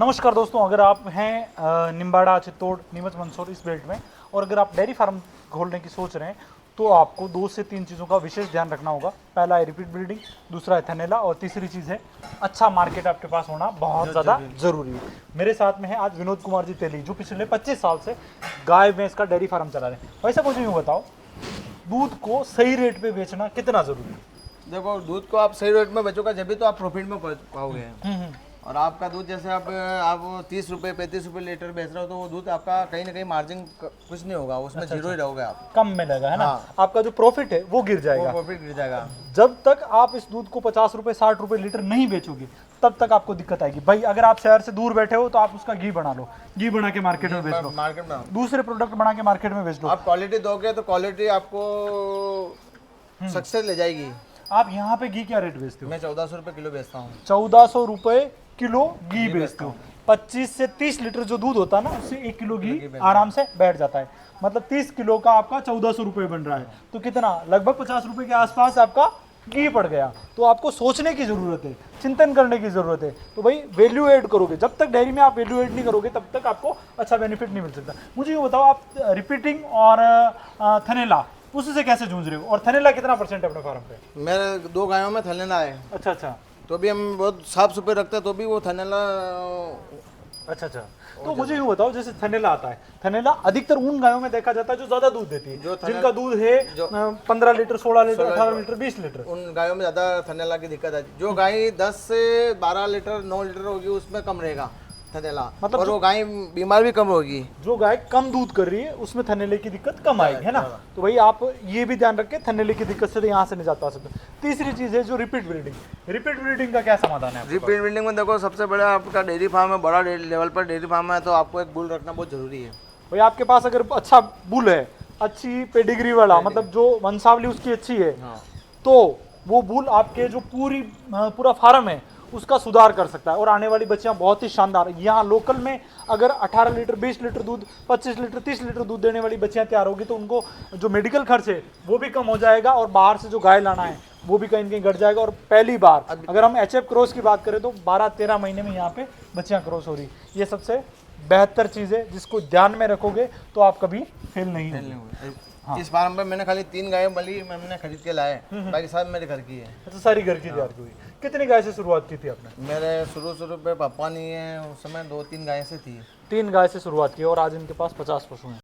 नमस्कार दोस्तों, अगर आप हैं निम्बाड़ा, चित्तौड़, नीमच, मंदसौर इस बेल्ट में और अगर आप डेयरी फार्म खोलने की सोच रहे हैं तो आपको 2 से 3 चीज़ों का विशेष ध्यान रखना होगा। पहला है रिपीट ब्रीडिंग, दूसरा है थनैला और तीसरी चीज़ है अच्छा मार्केट आपके पास होना बहुत ज़्यादा ज़रूरी है। मेरे साथ में है आज विनोद कुमार जी तेली, जो पिछले 25 साल से गाय भैंस का डेयरी फार्म चला रहे हैं। वैसे मुझे यूँ बताओ, दूध को सही रेट पे बेचना कितना ज़रूरी है? देखो, दूध को आप सही रेट में बेचोगे जब भी तो आप प्रॉफिट में पाओगे। और आपका दूध जैसे आप 30 रुपये 35 रुपये लीटर बेच रहे हो तो वो दूध आपका कहीं ना कहीं मार्जिन कुछ नहीं होगा, उसमें जीरो ही रहोगे आप। कम मिलेगा है ना। हाँ। आपका जो प्रॉफिट है वो गिर जाएगा। प्रॉफिट गिर जाएगा। जब तक आप इस दूध को 50 रुपए 60 रुपए लीटर नहीं बेचोगे तब तक आपको दिक्कत आएगी। भाई अगर आप शहर से दूर बैठे हो तो आप उसका घी बना लो, घी बना के मार्केट में बेच लो, मार्केट में दूसरे प्रोडक्ट बना के मार्केट में बेच लो। आप क्वालिटी दोगे तो क्वालिटी आपको सक्सेस ले जाएगी। आप यहाँ पे घी क्या रेट बेचते हो? मैं 1400 रुपये किलो बेचता हूँ। 1400 रुपए किलो घी बेचते हो। 25 से 30 लीटर जो दूध होता है ना, उससे 1 किलो घी आराम से बैठ जाता है। मतलब 30 किलो का आपका 1400 रुपये बन रहा है, तो कितना लगभग 50 रुपए के आसपास आपका घी पड़ गया। तो आपको सोचने की जरूरत है, चिंतन करने की जरूरत है। तो भाई वैल्यू ऐड करोगे, जब तक डेयरी में आप वैल्यू ऐड नहीं करोगे तब तक आपको अच्छा बेनिफिट नहीं मिल सकता। मुझे ये बताओ, आप रिपीटिंग और थनैला उससे कैसे जूझ रहे हो, और थनैला कितना परसेंट है अपने फार्म पे? मेरे 2 गायों में थनैला है। अच्छा अच्छा। तो भी हम बहुत साफ सुथरे रखते हैं तो भी वो थनैला। अच्छा अच्छा। तो मुझे यूँ बताओ, जैसे थनैला आता है, थनैला अधिकतर उन गायों में देखा जाता है जो ज्यादा दूध देती है, जिनका दूध है 15 लीटर 16 लीटर 18 लीटर 20 लीटर। उन गायों में ज़्यादा थनैला की दिक्कत है। जो गाय 10 से 12 लीटर 9 लीटर होगी उसमें कम रहेगा थनैला, मतलब और वो गाय बीमार भी कम होगी। जो गाय कम दूध कर रही है उसमें थनैले की दिक्कत कम आएगी, है ना। तो भाई आप ये भी ध्यान रखें, थनैले की दिक्कत से तो यहाँ से निजात पा सकते हैं। तीसरी चीज़ है जो रिपीट ब्रीडिंग। रिपीट ब्रीडिंग का क्या समाधान है? रिपीट ब्रीडिंग में देखो, सबसे बड़ा आपका डेयरी फार्म है, बड़ा लेवल पर डेयरी फार्म है तो आपको एक बुल रखना बहुत जरूरी है। भाई आपके पास अगर अच्छा बुल है, अच्छी पेडिग्री वाला, मतलब जो वंशावली उसकी अच्छी है, तो वो बुल आपके जो पूरा फार्म है उसका सुधार कर सकता है और आने वाली बच्चियां बहुत ही शानदार। यहाँ लोकल में अगर 18 लीटर 20 लीटर दूध 25 लीटर 30 लीटर दूध देने वाली बच्चियां तैयार होगी तो उनको जो मेडिकल खर्च है वो भी कम हो जाएगा और बाहर से जो गाय लाना है वो भी कहीं कहीं घट जाएगा। और पहली बार अगर हम HF क्रॉस की बात करें तो 12-13 महीने में यहाँ पे बच्चियाँ क्रॉस हो रही। ये सबसे बेहतर चीज़ है, जिसको ध्यान में रखोगे तो आप कभी फेल नहीं होंगे। हाँ। इस फार्म पे मैंने खाली 3 गायें बली मैंने खरीद के लाए, बाकी सब मेरे घर की है। अच्छा, सारी घर की तैयार की हुई। कितनी गाय से शुरुआत की थी आपने? मेरे शुरू पे पापा नहीं है, उस समय 2-3 गायें से थी। 3 गाय से शुरुआत की और आज इनके पास 50 पशु हैं।